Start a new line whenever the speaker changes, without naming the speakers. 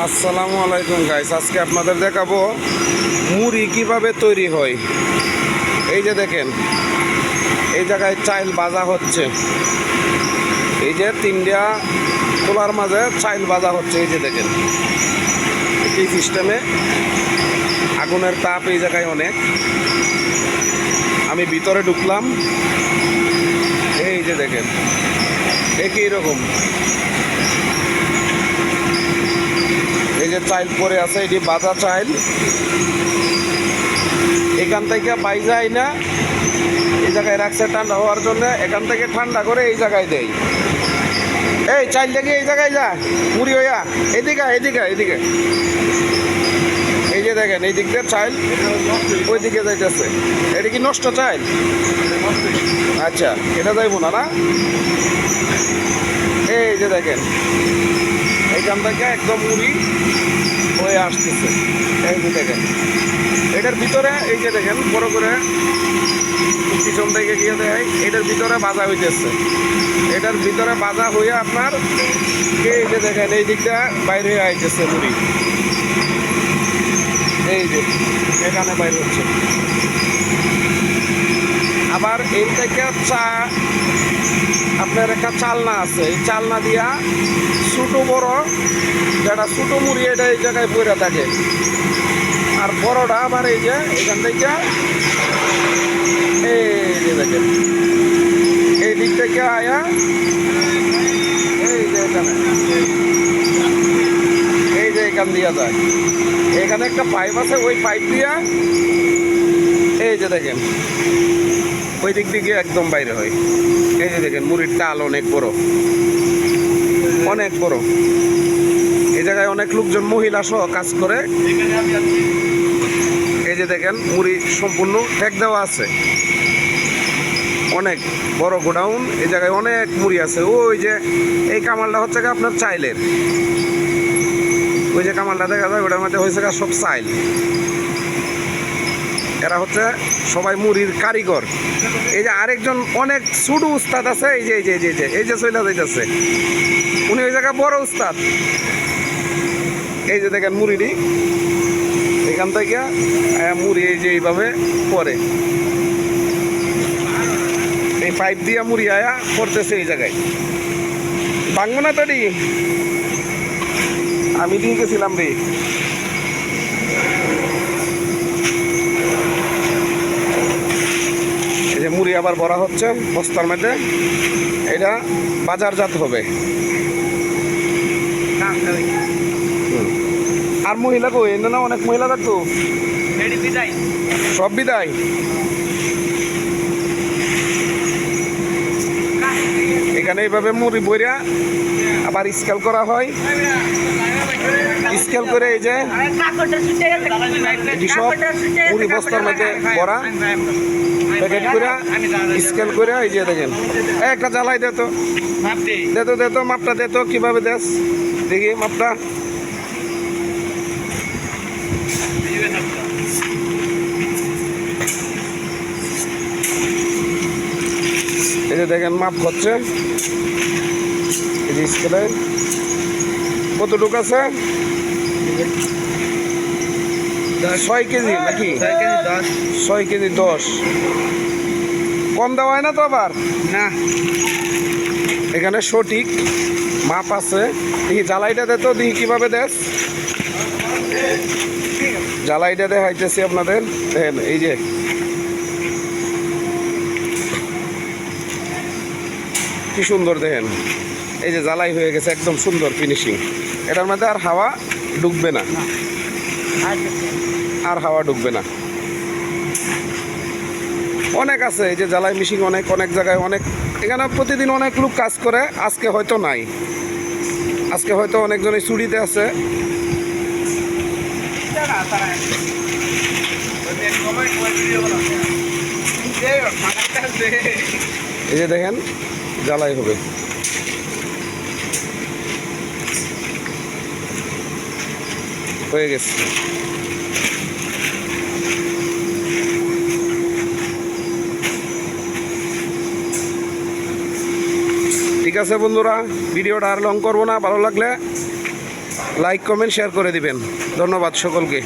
আসসালামু আলাইকুম গাইস, আজকে আপনাদের দেখাবো মুড়ি কিভাবে তৈরি হয়। এই যে দেখেন, এই জায়গায় চাইল ভাজা হচ্ছে। এই যে তিনটা খোলার মাঝে চাইল ভাজা হচ্ছে। এই যে দেখেন, এই সিস্টেমে আগুনের তাপ এই জায়গায় অনেক। আমি ভিতরে ঢুকলাম, এই যে দেখেন একই রকম। এই যে চাইল পরে আছে, এটি বাজা চাইল। এখান থেকে বাইজাই না, এই জায়গায় রাখছে ঠান্ডা হওয়ার জন্য। এখান থেকে ঠান্ডা করে এই জায়গায় দেয়। এই চাইল থেকে এই জায়গায় যা মুড়ি হইয়া, এদিকে এদিকে এদিকে। এই যে দেখেন, এই দিক দিয়ে চাইল ওই দিকে যাইতেছে। এটা কি নষ্ট চাইল? আচ্ছা, এটা যাইব না না। এই যে দেখেন, এইখান থেকে একদম মুড়ি হয়ে আসতেছে। এই যে দেখেন, এটার ভিতরে এই যে দেখেন বড় করে পিছন থেকে গিয়ে দেয়, এটার ভিতরে ভাজা হইতেছে। এটার ভিতরে ভাজা হয়ে আপনার এই যে দেখেন এই দিকটা বাইরে হয়ে আইতেছে মুড়ি। এই যে এখানে বাইরে হচ্ছে। আবার এই থেকে চা আপনার একটা চালনা আছে, এই চালনা দিয়া ছোটো বড় যেটা ছোটো মুড়ি এটা এই জায়গায় পড়ে থাকে। আর বড়টা আবার এই যে এখান থেকে এই যে দেখেন এই দিক থেকে আয়া এই যে এখানে এই যে এখান দিয়া যায়। এখানে একটা পাইপ আছে, ওই পাইপ দিয়া এই যে দেখেন ওই দিক দিকে একদম বাইরে হয়। এই যে দেখেন মুড়ির টাল অনেক বড়, অনেক বড়। এই জায়গায় অনেক লোকজন মহিলা সহ কাজ করে। এই যে দেখেন মুড়ি সম্পূর্ণ ঠেক দেওয়া আছে, অনেক বড় গোডাউন। এই জায়গায় অনেক মুড়ি আছে। ওই যে এই কামালটা হচ্ছে আপনার চাইলের, ওই যে কামালটা দেখা যায় ওটার মধ্যে হয়েছে সব চাইল। এরা হচ্ছে সবাই মুড়ির কারিগর। এই যে আরেকজন অনেক ছোট উস্তাদ আছে, এই যে এই যে এই যে এই যে চলে যাইতেছে, উনি ওই জায়গায় বড় উস্তাদ। এই যে দেখেন মুড়িটি এখান থেকে মুড়ি এই যে এইভাবে পরে এই পাইপ দিয়া মুড়ি আয়া পড়তেছে এই জায়গায়। ভাঙবো না তৈরি, আমি দিয়ে গেছিলাম রে। এই যে মুড়ি আবার ভরা হচ্ছে বস্তার মধ্যে, এটা বাজারজাত হবে। আর মহিলা কই না, অনেক মহিলা থাকতো, সব বিদায়। এখানে এইভাবে মুড়ি বইরা আবার স্কেল করা হয়। স্কেল করে এই যে সব মুড়ি বস্তার মধ্যে ভরা প্যাকেট করে স্কেল করে এই যে দেখেন একটা জ্বালাই দে তো, দে তো মাপটা দে তো, কিভাবে দেস দেখি মাপটা। এই যে দেখেন মাপ হচ্ছে। এই যে স্কেলে কতটুকু আছে? 6 কেজি নাকি? 6 কেজি 10। কম দেওয়া হয় না তো আবার না, এখানে সঠিক মাপ আছে। দেখি জ্বালাইটা দে তো, দেখি কিভাবে দেস। জ্বালাইটা দেখাইতেছি আপনাদের। দেখেন এই যে কি সুন্দর, দেখেন এই যে জ্বালাই হয়ে গেছে, একদম সুন্দর ফিনিশিং। এটার মধ্যে আর হাওয়া ঢুকবে না, আর হাওয়া ঢুকবে না। অনেক আছে এই যে জ্বালাই মেশিন, অনেক অনেক জায়গায় অনেক। এখানে প্রতিদিন অনেক লোক কাজ করে, আজকে হয়তো নাই, আজকে হয়তো অনেকজনই চুরিতে আছে। এই যে দেখেন জ্বালাই হবে। হয়ে গেছে। ঠিক আছে বন্ধুরা, ভিডিওটা আর লং করবো না। ভালো লাগলে লাইক কমেন্ট শেয়ার করে দিবেন। ধন্যবাদ সকলকে।